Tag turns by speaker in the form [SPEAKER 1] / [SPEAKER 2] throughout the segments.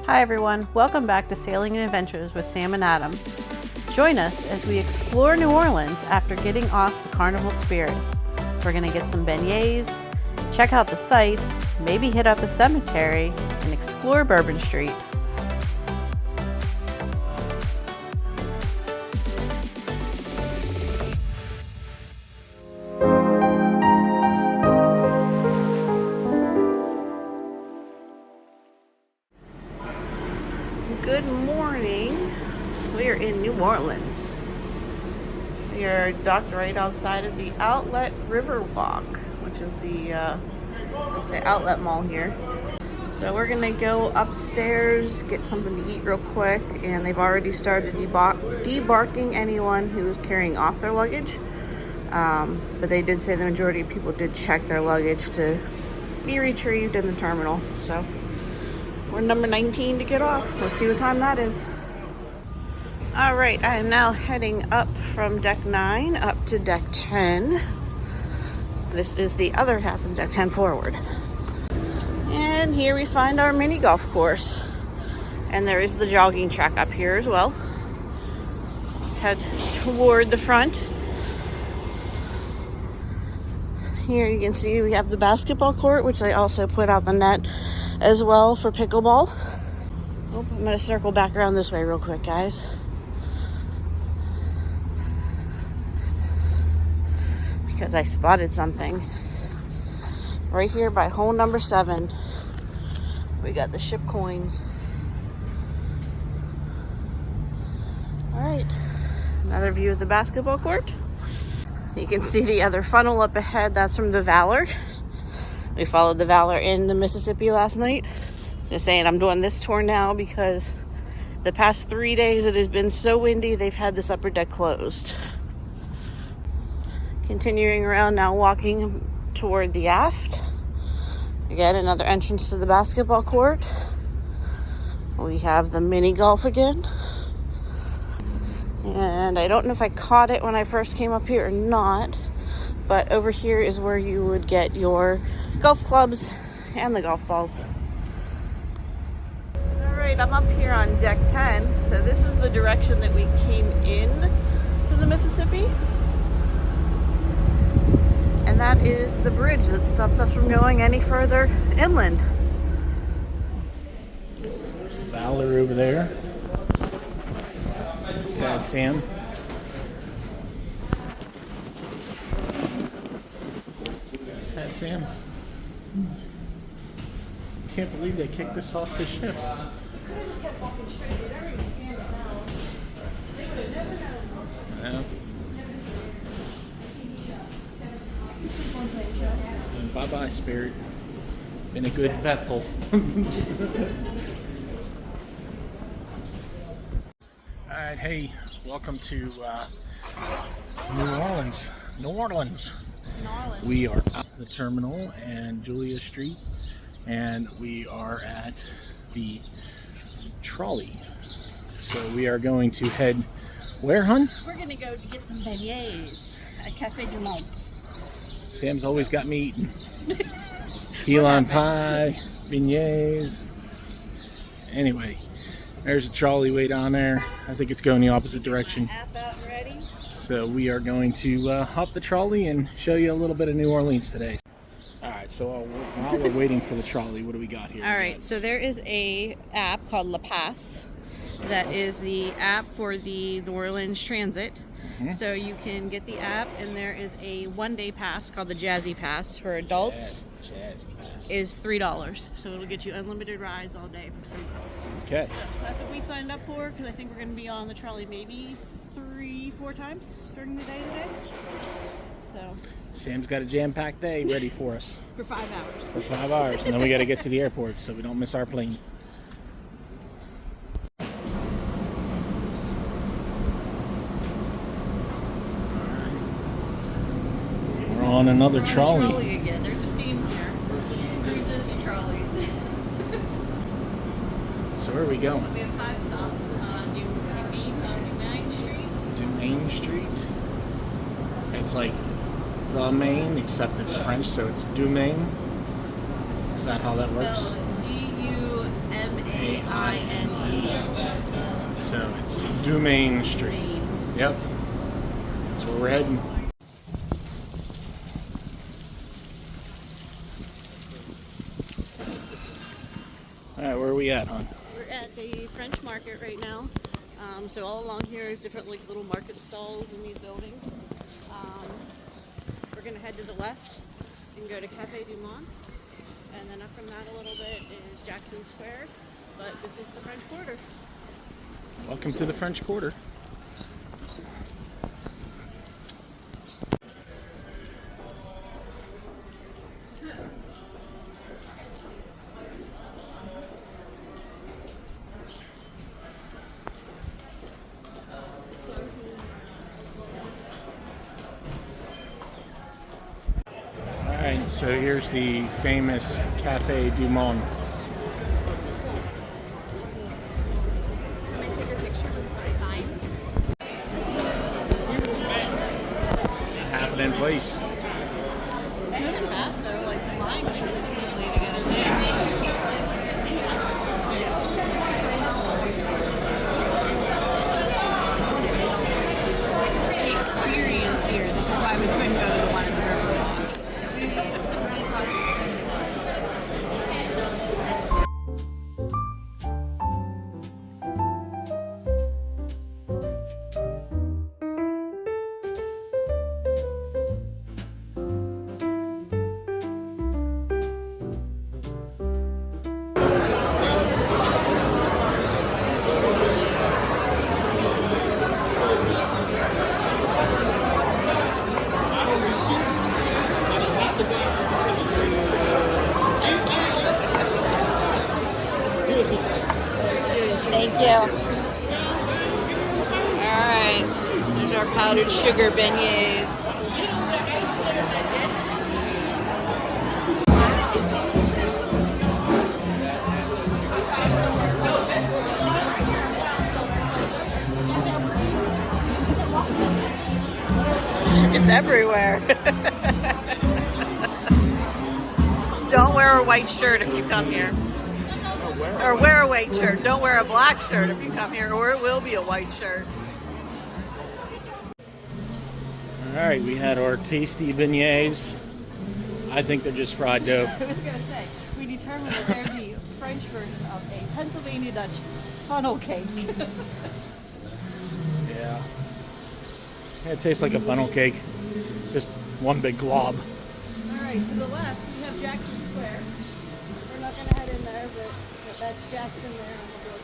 [SPEAKER 1] Hi everyone, welcome back to Sailing and Adventures with Sam and Adam. Join us as we explore New Orleans after getting off the Carnival Spirit. We're going to get some beignets, check out the sights, maybe hit up a cemetery, and explore Bourbon Street. Good morning. We are in New Orleans. We are docked right outside of the Outlet Riverwalk, which is the outlet mall here. So we're gonna go upstairs, get something to eat real quick, and they've already started debarking anyone who is carrying off their luggage. But they did say the majority of people did check their luggage to be retrieved in the terminal. So we're number 19 to get off. Let's see what time that is. All right, I am now heading up from deck 9 up to deck 10. This is the other half of the deck 10 forward. And here we find our mini golf course. And there is the jogging track up here as well. Let's head toward the front. Here you can see we have the basketball court, which I also put out the net as well for pickleball. Oh, I'm gonna circle back around this way real quick, guys. Because I spotted something. Right here by hole number 7. We got the ship coins. Alright, another view of the basketball court. You can see the other funnel up ahead, that's from the Valor. We followed the Valor in the Mississippi last night. So saying I'm doing this tour now because the past 3 days it has been so windy they've had this upper deck closed. Continuing around now, walking toward the aft. Again, another entrance to the basketball court. We have the mini golf again. And I don't know if I caught it when I first came up here or not, but over here is where you would get your golf clubs and the golf balls. All right, I'm up here on deck 10. So this is the direction that we came in to the Mississippi. And that is the bridge that stops us from going any further inland.
[SPEAKER 2] Valor over there. Sad Sam. Sad Sam. Can't believe they kicked us off the ship.
[SPEAKER 1] We could have just kept walking straight. They'd already scanned us out. They would have never known.
[SPEAKER 2] Yeah. Bye-bye, Spirit. Been a good vessel. Alright, hey, welcome to New Orleans. New Orleans. We are at the terminal and Julia Street, and we are at the Trolley. So we are going to head where, hun?
[SPEAKER 1] We're going to go to get some beignets at Café du Monde.
[SPEAKER 2] Sam's always got me eating. Key lime pie, beignets. Anyway, there's a trolley way down there. I think it's going the opposite direction.
[SPEAKER 1] App out and ready.
[SPEAKER 2] So we are going to hop the trolley and show you a little bit of New Orleans today. Alright, so while we're waiting for the trolley, what do we got here?
[SPEAKER 1] Alright, so there is a app called La Pass that is the app for the New Orleans Transit. So you can get the app, and there is a one-day pass called the Jazzy Pass for adults.
[SPEAKER 2] Jazzy pass.
[SPEAKER 1] Is $3. So it'll get you unlimited rides all day for $3.
[SPEAKER 2] Okay.
[SPEAKER 1] So that's what we signed up for, because I think we're going to be on the trolley maybe 3-4 times during the day today. So
[SPEAKER 2] Sam's got a jam-packed day ready for us.
[SPEAKER 1] for 5 hours.
[SPEAKER 2] For 5 hours, and then we got to get to the airport so we don't miss our plane. On another trolley.
[SPEAKER 1] Trolley again. There's a theme here. Cruises, trolleys.
[SPEAKER 2] So where are we going?
[SPEAKER 1] We have 5 stops. Dumaine Street.
[SPEAKER 2] Dumaine Street. It's like the Maine, except it's French, so it's Dumaine. Is that how that works?
[SPEAKER 1] Spelled D-U-M-A D-U-M-A-I-N-E.
[SPEAKER 2] So it's Bourbon Street. Yep. That's where we're heading. Alright, where are we at, hon?
[SPEAKER 1] We're at the French market right now. So all along here is different like little market stalls in these buildings. We're going to head to the left and go to Café du Monde. And then up from that a little bit is Jackson Square. But this is the French Quarter.
[SPEAKER 2] Welcome to the French Quarter. Alright, so here's the famous Café du Monde.
[SPEAKER 1] Can I take a picture with the sign?
[SPEAKER 2] It's a happening place.
[SPEAKER 1] It's moving fast though, like the line kind of quickly to get us in. The experience here. This is why we couldn't go to the one in the Riverwalk. Thank you. Alright, there's our powdered sugar beignets. It's everywhere. Don't wear a white shirt if you come here. Or wear a white shirt. Don't wear a black shirt if you come here, or it will be a white shirt.
[SPEAKER 2] Alright, we had our tasty beignets. I think they're just fried dough.
[SPEAKER 1] I was going to say, we determined that they're the French version of a Pennsylvania Dutch funnel cake.
[SPEAKER 2] Yeah. It tastes like a funnel cake. Just one big glob.
[SPEAKER 1] Alright, to the left, we have Jackson Square. We're not going to head in there, but that's Jackson there on the board.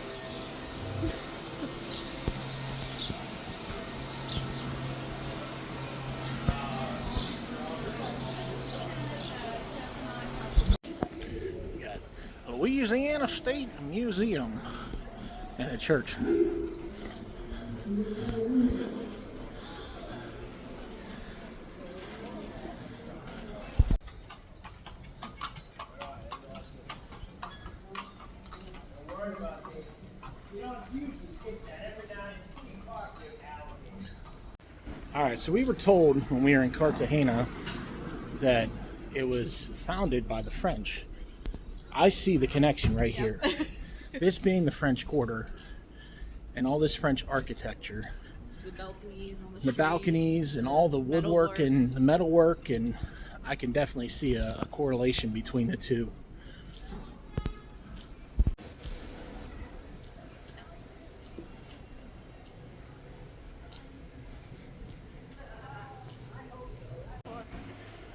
[SPEAKER 2] We got Louisiana State Museum and a church. Alright, so we were told when we were in Cartagena that it was founded by the French. I see the connection right here. This being the French Quarter and all this French architecture.
[SPEAKER 1] The balconies on the
[SPEAKER 2] The
[SPEAKER 1] streets,
[SPEAKER 2] balconies and all the woodwork
[SPEAKER 1] metalwork.
[SPEAKER 2] and the metalwork, and I can definitely see a correlation between the two.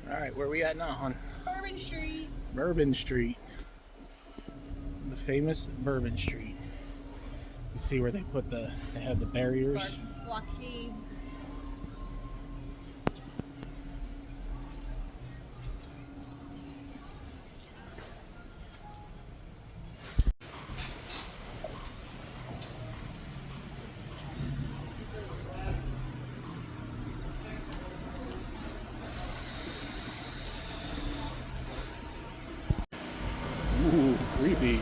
[SPEAKER 2] Alright, where are we at now, hon?
[SPEAKER 1] Bourbon Street.
[SPEAKER 2] Bourbon Street. The famous Bourbon Street. You see where they have the barriers.
[SPEAKER 1] Blockades.
[SPEAKER 2] Ooh, creepy.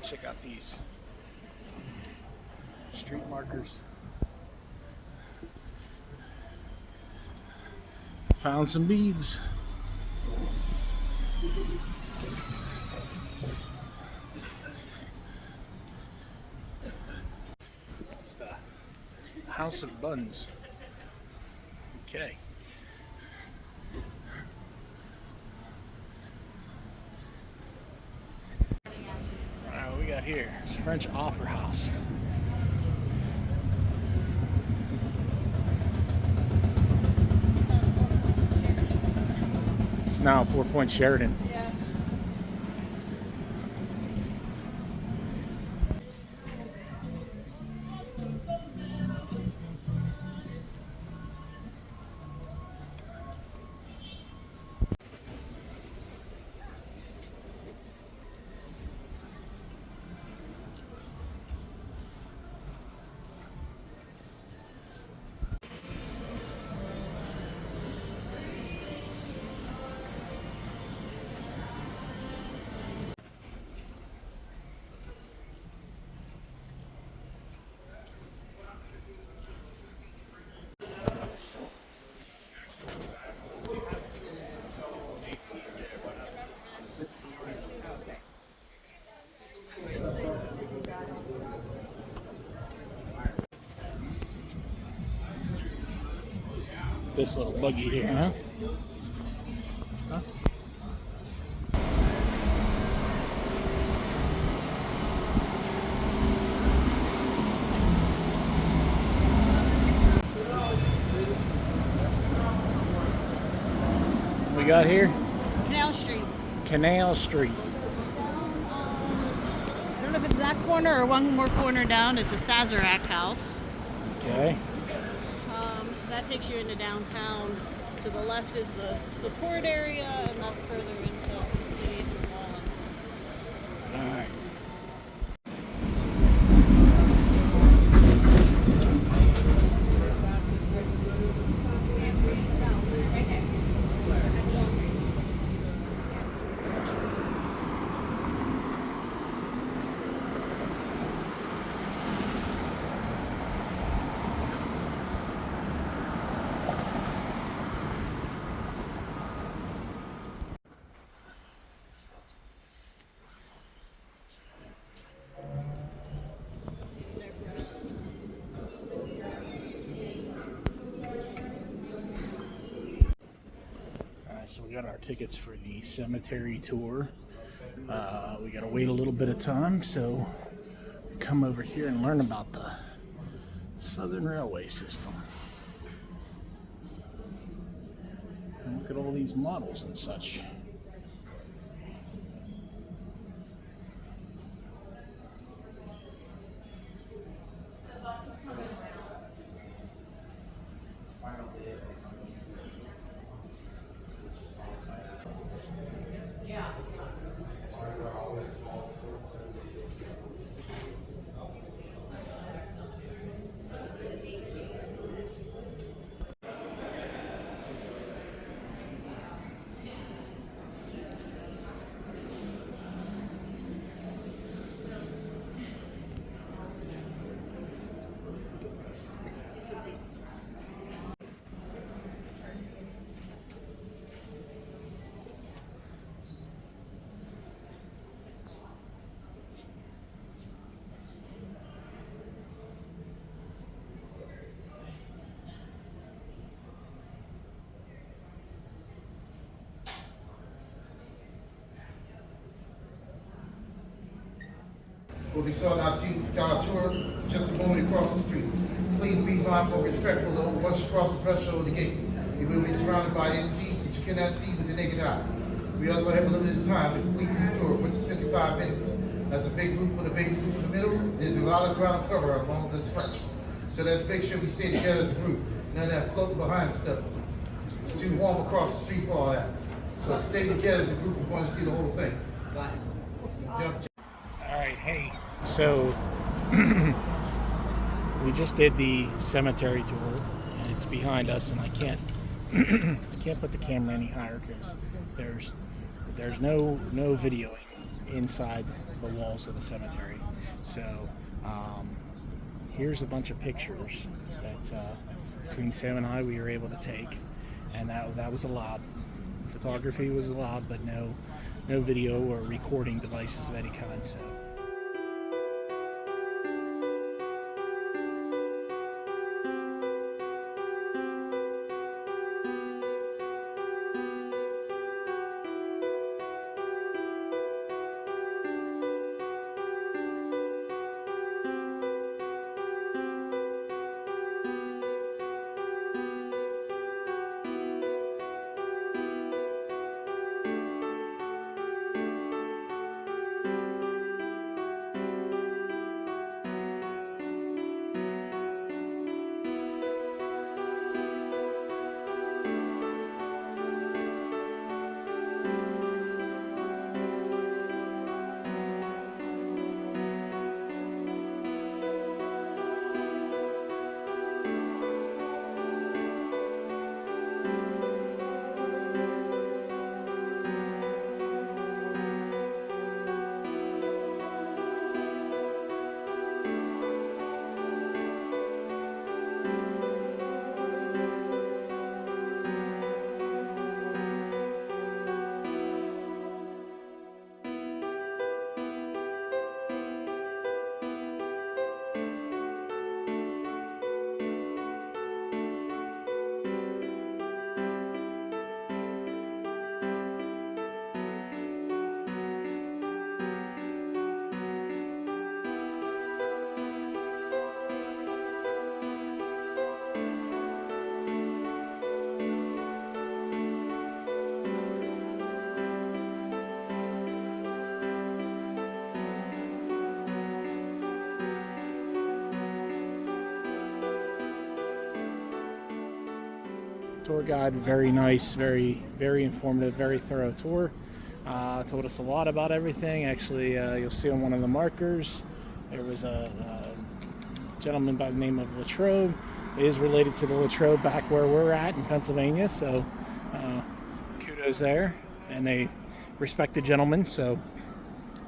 [SPEAKER 2] Check out these street markers. Found some beads. It's the House of Buns. Okay. Alright, what we got here? It's French Opera House. It's now 4 Point Sheridan.
[SPEAKER 1] Yeah.
[SPEAKER 2] This little buggy here, huh? We got here?
[SPEAKER 1] Canal Street.
[SPEAKER 2] Canal Street.
[SPEAKER 1] I don't know if it's that corner or one more corner down is the Sazerac House.
[SPEAKER 2] Okay.
[SPEAKER 1] That takes you into downtown. To the left is the port area, and that's further into the city of New Orleans.
[SPEAKER 2] All right. So we got our tickets for the cemetery tour. We got to wait a little bit of time, so come over here and learn about the Southern Railway system. And look at all these models and such.
[SPEAKER 3] We'll be starting our tour just a moment across the street. Please be mindful and respectful once you cross the threshold of the gate. You will be surrounded by entities that you cannot see with the naked eye. We also have a limited time to complete this tour, which is 55 minutes. That's a big group with a big group in the middle. There's a lot of ground to cover along this stretch. So let's make sure we stay together as a group. None of that floating behind stuff. It's too warm across the street for all that. So let's stay together as a group if we want to see the whole thing. Jump to
[SPEAKER 2] All right, hey. So we just did the cemetery tour, and it's behind us, and I can't I can't put the camera any higher because there's no videoing. inside the walls of the cemetery. So here's a bunch of pictures that between Sam and I we were able to take, and that was allowed. Photography was allowed, but no video or recording devices of any kind. So. Tour guide, very nice, very informative, very thorough tour. Told us a lot about everything. Actually, you'll see on one of the markers, there was a gentleman by the name of Latrobe. It is related to the Latrobe back where we're at in Pennsylvania, so kudos there. And they respect the gentleman, so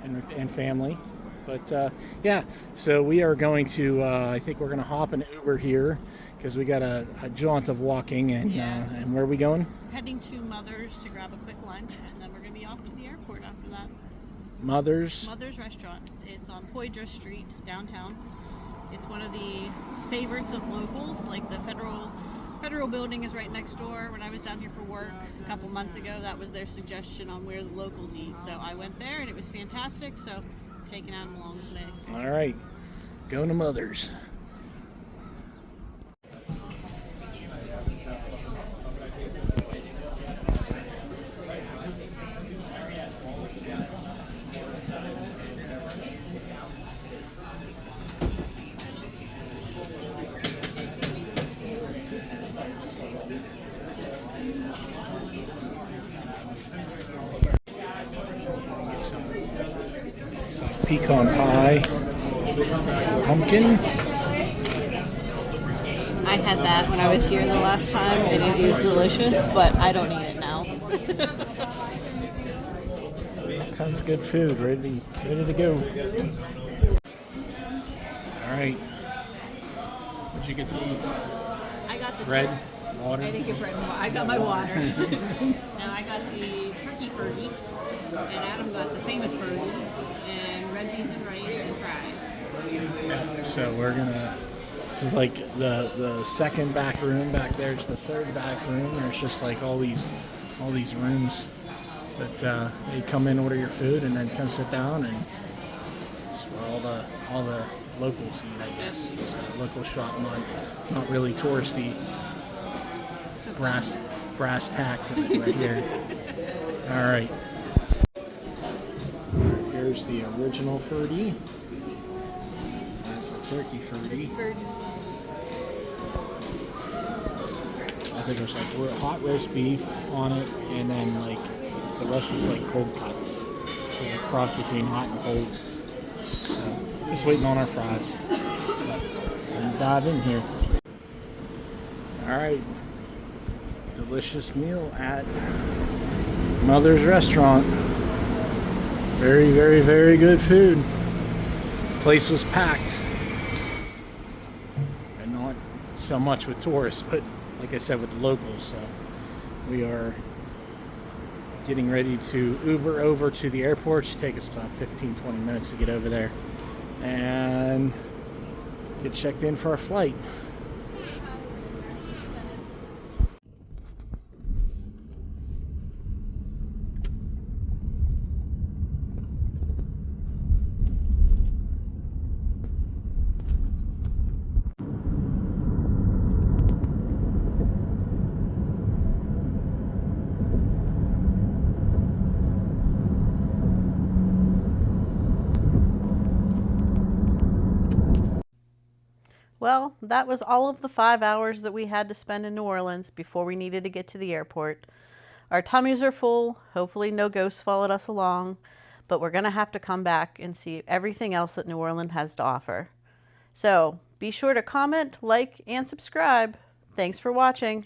[SPEAKER 2] and family. But yeah, so we are going to, I think we're going to hop an Uber here because we got a jaunt of walking. And where are we going?
[SPEAKER 1] Heading to Mother's to grab a quick lunch, and then we're going to be off to the airport after that.
[SPEAKER 2] Mother's
[SPEAKER 1] Restaurant. It's on Bourbon Street, downtown. It's one of the favorites of locals. Like the federal building is right next door. When I was down here for work a couple months ago, that was their suggestion on where the locals eat. So I went there, and it was fantastic. So taking Adam along today.
[SPEAKER 2] All right, going to Mother's. Pecan pie, pumpkin.
[SPEAKER 1] I had that when I was here the last time, and it is delicious, but I don't eat it now.
[SPEAKER 2] Sounds good food, ready to go. All right. What'd you get to eat?
[SPEAKER 1] I got the
[SPEAKER 2] bread, water.
[SPEAKER 1] I didn't get bread and water. I got my water. Now I got the turkey Fergie, and Adam got the famous Fergie, and red beans and rice and fries.
[SPEAKER 2] So we're gonna. This is like the second back room. Back there's the third back room. There's just like all these rooms that you come in, order your food, and then come sit down, and it's where all the locals eat, I guess. It's a local shop, not really touristy. Brass tacks in it right here. All right. Here's the original Fergie. That's the turkey Fergie. I think there's like hot roast beef on it, and then like the rest is like cold cuts. So a cross between hot and cold. So just waiting on our fries. And dive in here. All right. Delicious meal at Mother's Restaurant. Very, very, very good food. Place was packed. And not so much with tourists, but like I said, with the locals. So we are getting ready to Uber over to the airport. It should take us about 15-20 minutes to get over there and get checked in for our flight.
[SPEAKER 1] Well, that was all of the 5 hours that we had to spend in New Orleans before we needed to get to the airport. Our tummies are full. Hopefully no ghosts followed us along, but we're going to have to come back and see everything else that New Orleans has to offer. So be sure to comment, like, and subscribe. Thanks for watching.